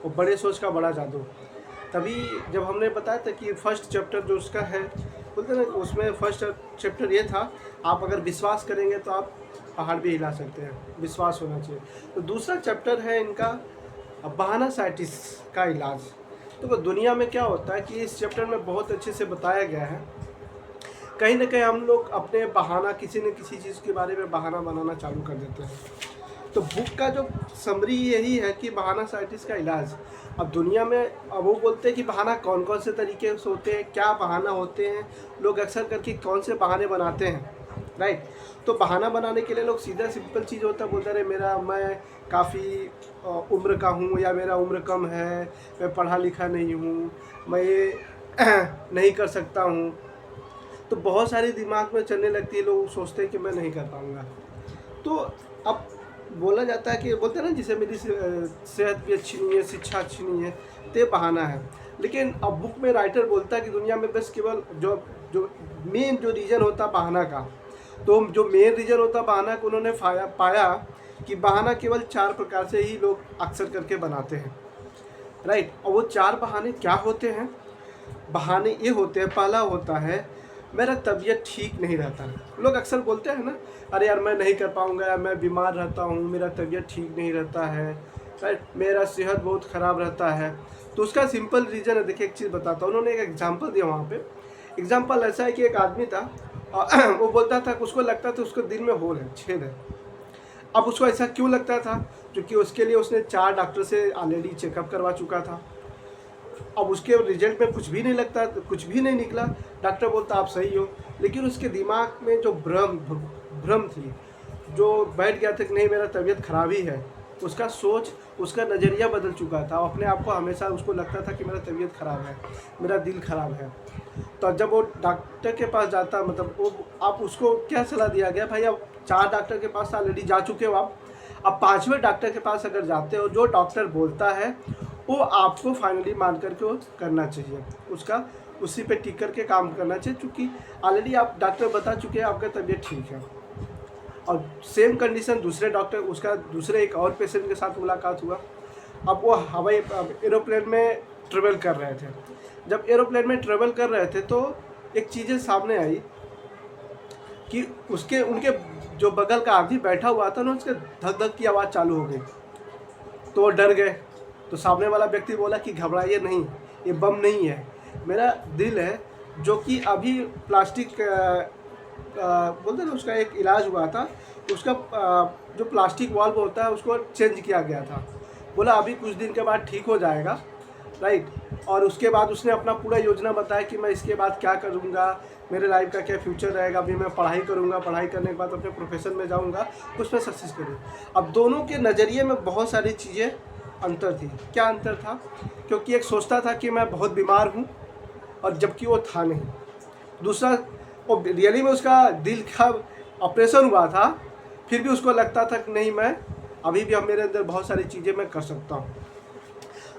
और बड़े सोच का बड़ा जादू। तभी जब हमने बताया था कि फर्स्ट चैप्टर जो उसका है, बोलते ना उसमें फर्स्ट चैप्टर ये था, आप अगर विश्वास करेंगे तो आप पहाड़ भी हिला सकते हैं, विश्वास होना चाहिए। तो दूसरा चैप्टर है इनका बहाना साइटिस का इलाज। तो दुनिया में क्या होता है कि इस चैप्टर में बहुत अच्छे से बताया गया है, कहीं ना कहीं हम लोग अपने बहाना किसी न किसी चीज़ के बारे में बहाना बनाना चालू कर देते हैं। तो बुक का जो समरी यही है कि बहाना साइटिस का इलाज। अब दुनिया में अब वो बोलते हैं कि बहाना कौन कौन से तरीके से होते हैं, क्या बहाना होते हैं, लोग अक्सर करके कौन से बहाने बनाते हैं, राइट। तो बहाना बनाने के लिए लोग सीधा सिंपल चीज़ होता है, बोलते रहे मैं काफ़ी उम्र का हूँ, या मेरा उम्र कम है, मैं पढ़ा लिखा नहीं हूँ, मैं ये नहीं कर सकता हूँ। तो बहुत सारी दिमाग में चलने लगती है, लोग सोचते हैं कि मैं नहीं कर पाऊँगा। तो अब बोला जाता है कि बोलते हैं ना, जिसे मेरी सेहत भी अच्छी नहीं है, शिक्षा अच्छी नहीं है, तो ये बहाना है। लेकिन अब बुक में राइटर बोलता है कि दुनिया में बस केवल जो जो मेन जो रीज़न होता है बहाना का, तो जो मेन रीज़न होता है बहाना का, उन्होंने पाया कि बहाना केवल 4 प्रकार से ही लोग अक्सर करके बनाते हैं, राइट। और वो 4 बहाने क्या होते हैं? बहाने ये होते हैं, पहला होता है मेरा तबीयत ठीक नहीं रहता। लोग अक्सर बोलते हैं ना, अरे यार मैं नहीं कर पाऊँगा, यार मैं बीमार रहता हूँ, मेरा तबीयत ठीक नहीं रहता है, राइट, मेरा सेहत बहुत ख़राब रहता है। तो उसका सिंपल रीज़न है, देखिए एक चीज़ बताता हूँ। उन्होंने एक एग्जांपल दिया वहाँ पे। एग्जांपल ऐसा है कि एक आदमी था, वो बोलता था, उसको लगता था उसको दिल में होल है, छेद है। अब उसको ऐसा क्यों लगता था? क्योंकि उसके लिए उसने 4 डॉक्टर से ऑलरेडी चेकअप करवा चुका था। अब उसके रिजल्ट में कुछ भी नहीं लगता, कुछ भी नहीं निकला। डॉक्टर बोलता आप सही हो, लेकिन उसके दिमाग में जो भ्रम थी, जो बैठ गया था कि नहीं मेरा तबीयत खराब ही है, उसका सोच, उसका नज़रिया बदल चुका था। अपने आप को हमेशा उसको लगता था कि मेरा तबीयत खराब है, मेरा दिल खराब है। तो जब वो डॉक्टर के पास जाता, मतलब वो, आप उसको क्या सलाह दिया गया, भाई अब 4 डॉक्टर के पास ऑलरेडी जा चुके हो आप, अब 5वें डॉक्टर के पास अगर जाते हो, जो डॉक्टर बोलता है वो आपको फाइनली मान करके वो करना चाहिए, उसका उसी पे टिक करके काम करना चाहिए, क्योंकि ऑलरेडी आप डॉक्टर बता चुके हैं आपका तबीयत ठीक है। और सेम कंडीशन दूसरे डॉक्टर, उसका दूसरे एक और पेशेंट के साथ मुलाकात हुआ। अब वो हवाई एरोप्लेन में ट्रेवल कर रहे थे। जब एरोप्लेन में ट्रेवल कर रहे थे तो एक चीज़ें सामने आई कि उनके जो बगल का आदमी बैठा हुआ था ना, उसके धक धक की आवाज़ चालू हो गई। तो वो डर गए। तो सामने वाला व्यक्ति बोला कि घबराइए नहीं, ये बम नहीं है, मेरा दिल है, जो कि अभी प्लास्टिक बोलते हैं ना, उसका एक इलाज हुआ था, उसका जो प्लास्टिक वाल्व होता है उसको चेंज किया गया था। बोला अभी कुछ दिन के बाद ठीक हो जाएगा, राइट। और उसके बाद उसने अपना पूरा योजना बताया कि मैं इसके बाद क्या करूँगा, मेरे लाइफ का क्या फ्यूचर रहेगा, अभी मैं पढ़ाई करूँगा, पढ़ाई करने के बाद अपने प्रोफेशन में जाऊँगा, उसमें सक्सेस करूँ। अब दोनों के नज़रिए में बहुत सारी चीज़ें अंतर थी। क्या अंतर था? क्योंकि एक सोचता था कि मैं बहुत बीमार हूँ, और जबकि वो था नहीं। दूसरा, वो रियली में उसका दिल का ऑपरेशन हुआ था, फिर भी उसको लगता था कि नहीं, मैं अभी भी, अब मेरे अंदर बहुत सारी चीज़ें मैं कर सकता हूँ।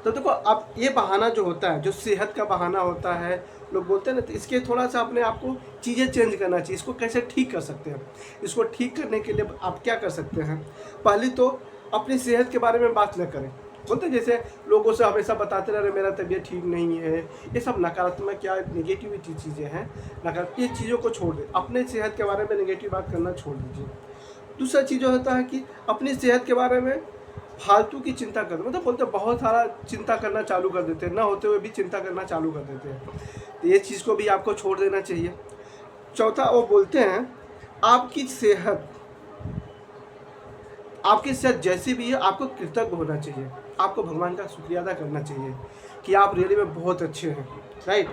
तो देखो, अब ये बहाना जो होता है, जो सेहत का बहाना होता है, लोग बोलते हैं ना, तो इसके थोड़ा सा अपने आप को चीज़ें चेंज करना चाहिए। इसको कैसे ठीक कर सकते हैं? इसको ठीक करने के लिए आप क्या कर सकते हैं? पहली तो अपनी सेहत के बारे में बात न करें। बोलते हैं जैसे लोगों से हमेशा बताते रहे मेरा तबीयत ठीक नहीं है, ये सब नकारात्मक या नेगेटिविटी चीज़ें हैं। नकारात्मक ये चीज़ों को छोड़ दें, अपने सेहत के बारे में नेगेटिव बात करना छोड़ दीजिए। दूसरा चीज़ जो होता है कि अपनी सेहत के बारे में फालतू की चिंता कर, मतलब बोलते बहुत सारा चिंता करना चालू कर देते हैं, ना होते हुए भी चिंता करना चालू कर देते हैं। तो ये चीज़ को भी आपको छोड़ देना चाहिए। चौथा, वो बोलते हैं आपकी सेहत जैसी भी है, आपको कृतज्ञ होना चाहिए, आपको भगवान का शुक्रिया अदा करना चाहिए कि आप रियली में बहुत अच्छे हैं, राइट।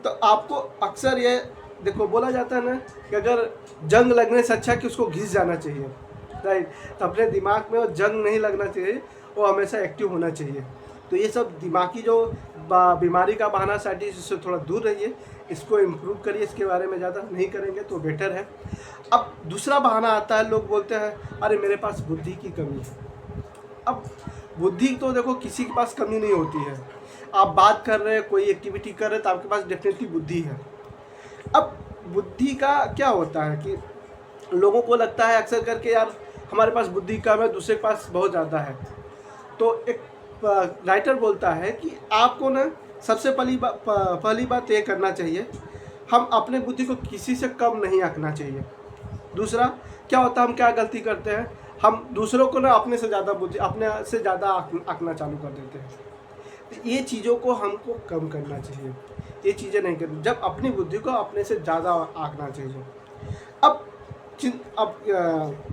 तो आपको अक्सर ये देखो, बोला जाता है ना कि अगर जंग लगने से अच्छा कि उसको घिस जाना चाहिए, राइट। तो अपने दिमाग में वो जंग नहीं लगना चाहिए, वो हमेशा एक्टिव होना चाहिए। तो ये सब दिमागी जो बीमारी का बहाना साइटिस, इससे थोड़ा दूर रहिए, इसको इम्प्रूव करिए, इसके बारे में ज़्यादा नहीं करेंगे तो बेटर है। अब दूसरा बहाना आता है, लोग बोलते हैं अरे मेरे पास बुद्धि की कमी है। अब बुद्धि तो देखो किसी के पास कमी नहीं होती है। आप बात कर रहे हैं, कोई एक्टिविटी कर रहे हैं, तो आपके पास डेफिनेटली बुद्धि है। अब बुद्धि का क्या होता है कि लोगों को लगता है अक्सर करके, यार हमारे पास बुद्धि कम है, दूसरे के पास बहुत ज़्यादा है। तो एक राइटर बोलता है कि आपको ना सबसे पहली बात ये करना चाहिए, हम अपने बुद्धि को किसी से कम नहीं आंकना चाहिए। दूसरा क्या होता है, हम क्या गलती करते हैं, हम दूसरों को ना अपने से ज़्यादा आंकना चालू कर देते हैं। तो ये चीज़ों को हमको कम करना चाहिए, ये चीज़ें नहीं करनी, जब अपनी बुद्धि को अपने से ज़्यादा आंकना चाहिए। अब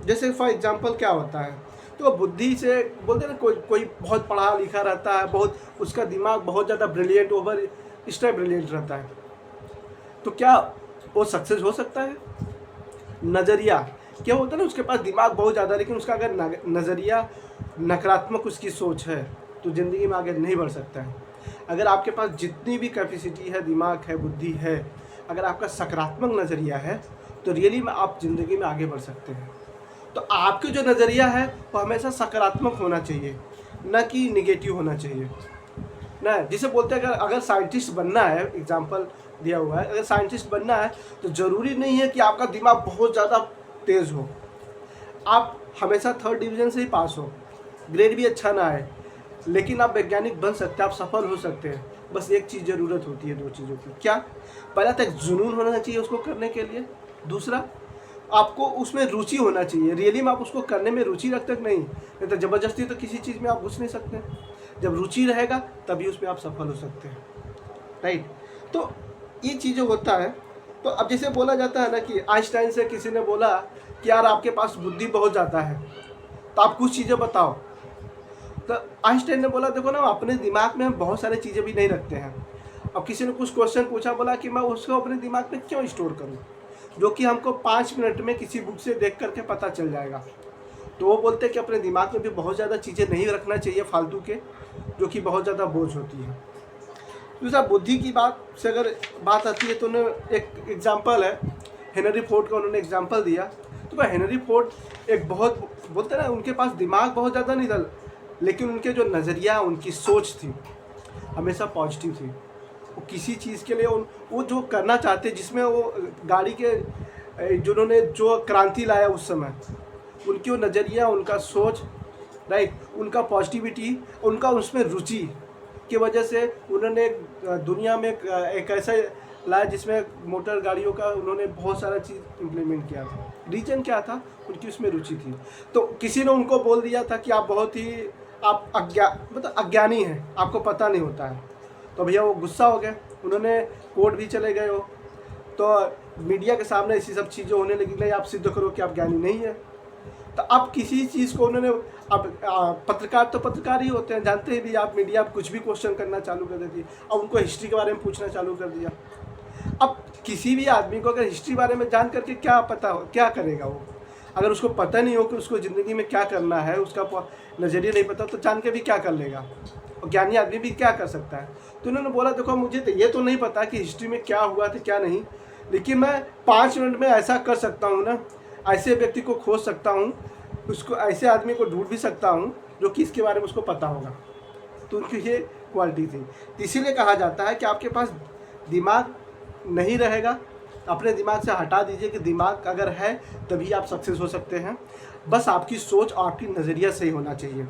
जैसे फॉर एग्जांपल क्या होता है, तो बुद्धि से बोलते हैं ना, कोई बहुत पढ़ा लिखा रहता है, बहुत उसका दिमाग बहुत ज़्यादा ब्रिलियंट ओवर स्टाइल ब्रिलियंट रहता है, तो क्या वो सक्सेस हो सकता है? नज़रिया क्या होता है ना, उसके पास दिमाग बहुत ज़्यादा, लेकिन उसका अगर नज़रिया नकारात्मक उसकी सोच है तो ज़िंदगी में आगे नहीं बढ़ सकता है। अगर आपके पास जितनी भी कैपेसिटी है, दिमाग है, बुद्धि है, अगर आपका सकारात्मक नज़रिया है तो रियली में आप ज़िंदगी में आगे बढ़ सकते हैं। तो आपके जो नज़रिया है वो हमेशा सकारात्मक होना चाहिए, न कि निगेटिव होना चाहिए ना। जिसे बोलते हैं अगर साइंटिस्ट बनना है, एग्जांपल दिया हुआ है, अगर साइंटिस्ट बनना है तो ज़रूरी नहीं है कि आपका दिमाग बहुत ज़्यादा तेज़ हो, आप हमेशा 3rd डिवीज़न से ही पास हो, ग्रेड भी अच्छा ना आए, लेकिन आप वैज्ञानिक बन सकते हैं, आप सफल हो सकते हैं। बस एक चीज़ ज़रूरत होती है, 2 चीज़ों की। क्या? पहला तो एक जुनून होना चाहिए उसको करने के लिए, दूसरा आपको उसमें रुचि होना चाहिए, रियली में आप उसको करने में रुचि रखते नहीं तो ज़बरदस्ती तो किसी चीज़ में आप घुस नहीं सकते। जब रुचि रहेगा तभी उसमें आप सफल हो सकते हैं, राइट। तो ये चीज़ें होता है। तो अब जैसे बोला जाता है ना कि आइंस्टाइन से किसी ने बोला कि यार आपके पास बुद्धि बहुत ज़्यादा है, तो आप कुछ चीज़ें बताओ। तो आइंस्टाइन ने बोला देखो ना, अपने दिमाग में हम बहुत सारी चीज़ें भी नहीं रखते हैं। अब किसी ने कुछ क्वेश्चन पूछा, बोला कि मैं उसको अपने दिमाग में क्यों स्टोर करूं, जो कि हमको 5 मिनट में किसी बुक से देख करके पता चल जाएगा। तो वो बोलते हैं कि अपने दिमाग में भी बहुत ज़्यादा चीज़ें नहीं रखना चाहिए फालतू के, जो कि बहुत ज़्यादा बोझ होती है। दूसरा बुद्धि की बात से अगर बात आती है तो उन्होंने एक एग्जाम्पल है, हेनरी फोर्ड का उन्होंने एग्जाम्पल दिया। तो भाई हेनरी फोर्ड एक बहुत बोलते हैं ना, उनके पास दिमाग बहुत ज़्यादा नहीं था, लेकिन उनके जो नज़रिया, उनकी सोच थी हमेशा पॉजिटिव थी। वो किसी चीज़ के लिए वो जो करना चाहते, जिसमें वो गाड़ी के जिन्होंने जो क्रांति लाया उस समय, उनकी वो नज़रिया, उनका सोच, राइट, उनका पॉजिटिविटी, उनका उसमें रुचि की वजह से उन्होंने दुनिया में एक ऐसा लाया जिसमें मोटर गाड़ियों का उन्होंने बहुत सारा चीज़ इम्प्लीमेंट किया था। रीजन क्या था? उनकी उसमें रुचि थी। तो किसी ने उनको बोल दिया था कि आप बहुत ही अज्ञानी हैं, आपको पता नहीं होता है। तो भैया वो गुस्सा हो गए, उन्होंने कोर्ट भी चले गए हो, तो मीडिया के सामने ऐसी सब चीज़ें होने लगी, नहीं आप सिद्ध करो कि आप ज्ञानी नहीं है। तो अब किसी चीज़ को उन्होंने, अब पत्रकार तो पत्रकार ही होते हैं, जानते हैं भी आप, मीडिया कुछ भी क्वेश्चन करना चालू कर देती है। अब उनको हिस्ट्री के बारे में पूछना चालू कर दिया। अब किसी भी आदमी को अगर हिस्ट्री बारे में जान करके क्या पता हो, क्या करेगा वो? अगर उसको पता नहीं हो कि उसको ज़िंदगी में क्या करना है, उसका नज़रिया नहीं पता, तो जान के भी क्या कर लेगा? और ज्ञानी आदमी भी क्या कर सकता है? तो उन्होंने बोला देखो मुझे तो ये तो नहीं पता कि हिस्ट्री में क्या हुआ था क्या नहीं, लेकिन मैं 5 मिनट में ऐसा कर सकता हूँ ना, ऐसे व्यक्ति को खोज सकता हूँ, उसको ऐसे आदमी को ढूंढ भी सकता हूँ जो कि इसके बारे में उसको पता होगा। तो उनकी ये क्वालिटी थी। इसीलिए कहा जाता है कि आपके पास दिमाग नहीं रहेगा, अपने दिमाग से हटा दीजिए कि दिमाग अगर है तभी आप सक्सेस हो सकते हैं। बस आपकी सोच और आपकी नज़रिया सही होना चाहिए।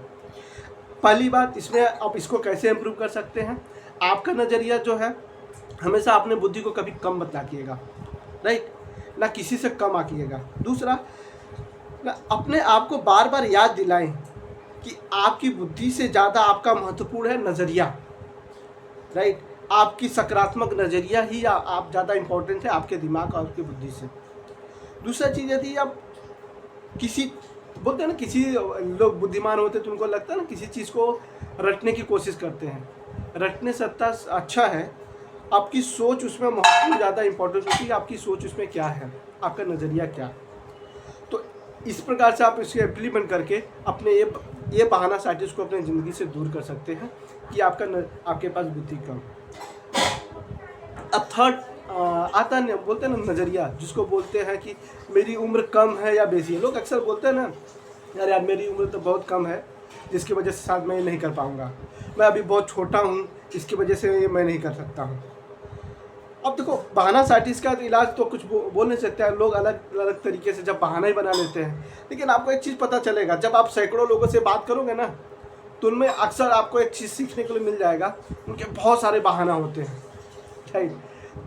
पहली बात इसमें आप इसको कैसे इम्प्रूव कर सकते हैं? आपका नज़रिया जो है, हमेशा अपने बुद्धि को कभी कम मत आंकिएगा, राइट, ना किसी से कम आंकिएगा। दूसरा, ना अपने आप को बार बार याद दिलाएं कि आपकी बुद्धि से ज़्यादा आपका महत्वपूर्ण है नज़रिया, राइट। आपकी सकारात्मक नज़रिया ही आप ज़्यादा इम्पोर्टेंट है आपके दिमाग और आपकी बुद्धि से। दूसरा चीज़, यदि आप किसी बोलते हैं ना, किसी लोग बुद्धिमान होते तो उनको लगता है ना, किसी चीज़ को रटने की कोशिश करते हैं, रटने से अच्छा है आपकी सोच उसमें महत्वपूर्ण ज़्यादा इंपॉर्टेंट होती है। आपकी सोच उसमें क्या है, आपका नज़रिया क्या। तो इस प्रकार से आप इसको इम्प्लीमेंट करके अपने ये बहाना साइंटिस्ट को अपनी ज़िंदगी से दूर कर सकते हैं कि आपके पास बुद्धि कम। अब थर्ड आता है, बोलते हैं ना नज़रिया, जिसको बोलते हैं कि मेरी उम्र कम है या बेसी है। लोग अक्सर बोलते हैं ना, यार मेरी उम्र तो बहुत कम है, जिसकी वजह से शायद मैं ये नहीं कर पाऊँगा, मैं अभी बहुत छोटा हूँ, इसकी वजह से ये मैं नहीं कर सकता हूँ। अब देखो, बहाना साइंटिस्ट का इलाज तो कुछ बोल नहीं सकते हैं, लोग अलग अलग तरीके से जब बहाना ही बना लेते हैं। लेकिन आपको एक चीज़ पता चलेगा, जब आप सैकड़ों लोगों से बात करोगे ना, तो उनमें अक्सर आपको एक चीज़ सीखने के लिए मिल जाएगा, उनके बहुत सारे बहाना होते हैं, राइट।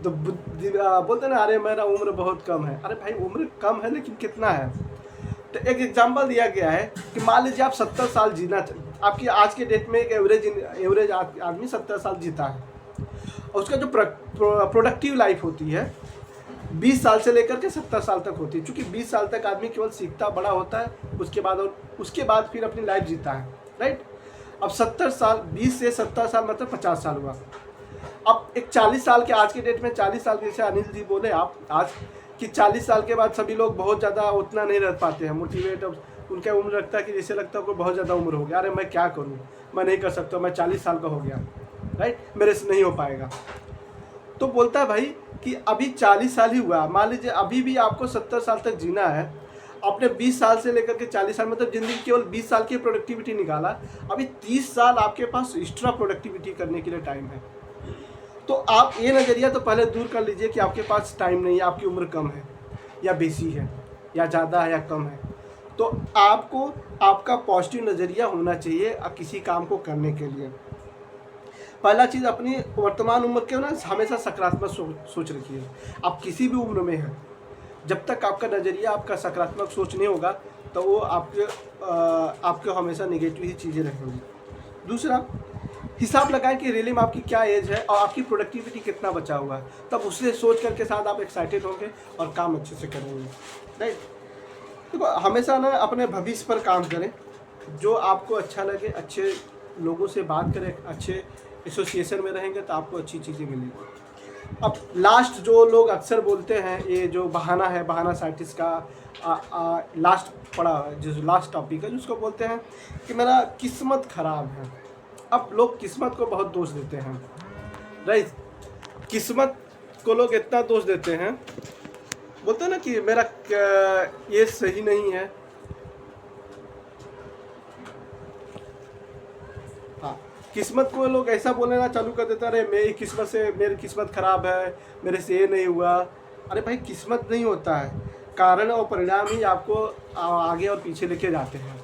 तो बोलते ना अरे मेरा उम्र बहुत कम है, अरे भाई उम्र कम है लेकिन कितना है। तो एक एग्जांपल दिया गया है कि मान लीजिए आप 70 साल जीना, आपकी आज के डेट में एक एवरेज आदमी 70 साल जीता है, और उसका जो प्रोडक्टिव लाइफ होती है 20 साल से लेकर के 70 साल तक होती है। चूँकि 20 साल तक आदमी केवल सीखता बड़ा होता है, उसके बाद फिर अपनी लाइफ जीता है, राइट। अब 70 साल, 20 से 70 साल मतलब 50 साल हुआ। अब एक 40 साल के, आज के डेट में 40 साल के, जैसे अनिल जी बोले आप आज कि 40 साल के बाद सभी लोग बहुत ज़्यादा उतना नहीं रह पाते हैं मोटिवेट। उनका उम्र लगता है कि जैसे लगता है कि बहुत ज़्यादा उम्र हो गया, अरे मैं क्या करूँ, मैं नहीं कर सकता, मैं 40 साल का हो गया, राइट, मेरे से नहीं हो पाएगा। तो बोलता है भाई कि अभी 40 साल ही हुआ, मान लीजिए अभी भी आपको 70 साल तक जीना है, आपने 20 साल से लेकर के 40 साल मतलब ज़िंदगी केवल 20 साल की प्रोडक्टिविटी निकाला, अभी 30 साल आपके पास एक्स्ट्रा प्रोडक्टिविटी करने के लिए टाइम है। तो आप ये नज़रिया तो पहले दूर कर लीजिए कि आपके पास टाइम नहीं है, आपकी उम्र कम है या बेसी है या ज़्यादा है या कम है। तो आपको आपका पॉजिटिव नज़रिया होना चाहिए किसी काम को करने के लिए। पहला चीज़, अपनी वर्तमान उम्र के ना हमेशा सकारात्मक सोच रखिए। आप किसी भी उम्र में हैं, जब तक आपका नज़रिया, आपका सकारात्मक सोच नहीं होगा तो वो आपके हमेशा नेगेटिव ही चीज़ें रहेंगी। दूसरा, हिसाब लगाएं कि रियली में आपकी क्या एज है और आपकी प्रोडक्टिविटी कितना बचा हुआ है, तब उससे सोच करके साथ आप एक्साइटेड होंगे और काम अच्छे से करेंगे, राइट। देखो हमेशा ना अपने भविष्य पर काम करें, जो आपको अच्छा लगे, अच्छे लोगों से बात करें, अच्छे एसोसिएशन में रहेंगे तो आपको अच्छी चीज़ें मिलेंगी। अब लास्ट जो लोग अक्सर बोलते हैं, ये जो बहाना है, बहाना साइंटिस्ट का लास्ट पढ़ा है, जो लास्ट टॉपिक है, जिसको बोलते हैं कि मेरा किस्मत ख़राब है। अब लोग किस्मत को बहुत दोष देते हैं, राइट। किस्मत को लोग इतना दोष देते हैं, बोलते हैं ना कि मेरा ये सही नहीं है। हाँ, किस्मत को लोग ऐसा बोलना चालू कर देता है, मेरी किस्मत ख़राब है, मेरे से ये नहीं हुआ। अरे भाई, किस्मत नहीं होता है, कारण और परिणाम ही आपको आगे और पीछे लेके जाते हैं।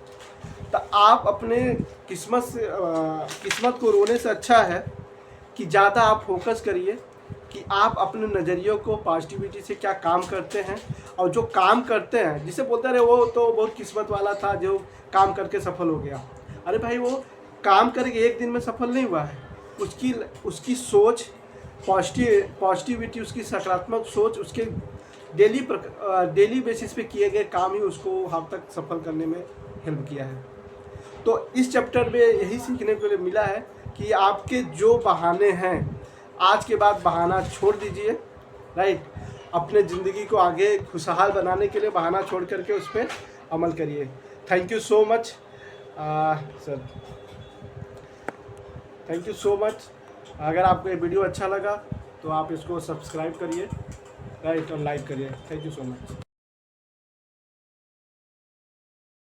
तो आप अपने किस्मत को रोने से अच्छा है कि ज़्यादा आप फोकस करिए कि आप अपने नज़रियों को पॉजिटिविटी से क्या काम करते हैं, और जो काम करते हैं, जिसे बोलते रहे वो तो बहुत किस्मत वाला था जो काम करके सफल हो गया। अरे भाई, वो काम करके एक दिन में सफल नहीं हुआ है, उसकी सोच, पॉजिटिविटी, उसकी सकारात्मक सोच, उसके डेली बेसिस पे किए गए काम ही उसको वहाँ तक सफल करने में हेल्प किया है। तो इस चैप्टर में यही सीखने को मिला है कि आपके जो बहाने हैं, आज के बाद बहाना छोड़ दीजिए, राइट। अपने ज़िंदगी को आगे खुशहाल बनाने के लिए बहाना छोड़ करके उस पर अमल करिए। Thank you so much sir, thank you so much. अगर आपको ये वीडियो अच्छा लगा तो आप इसको सब्सक्राइब करिए, राइट, और लाइक करिए। Thank you so much.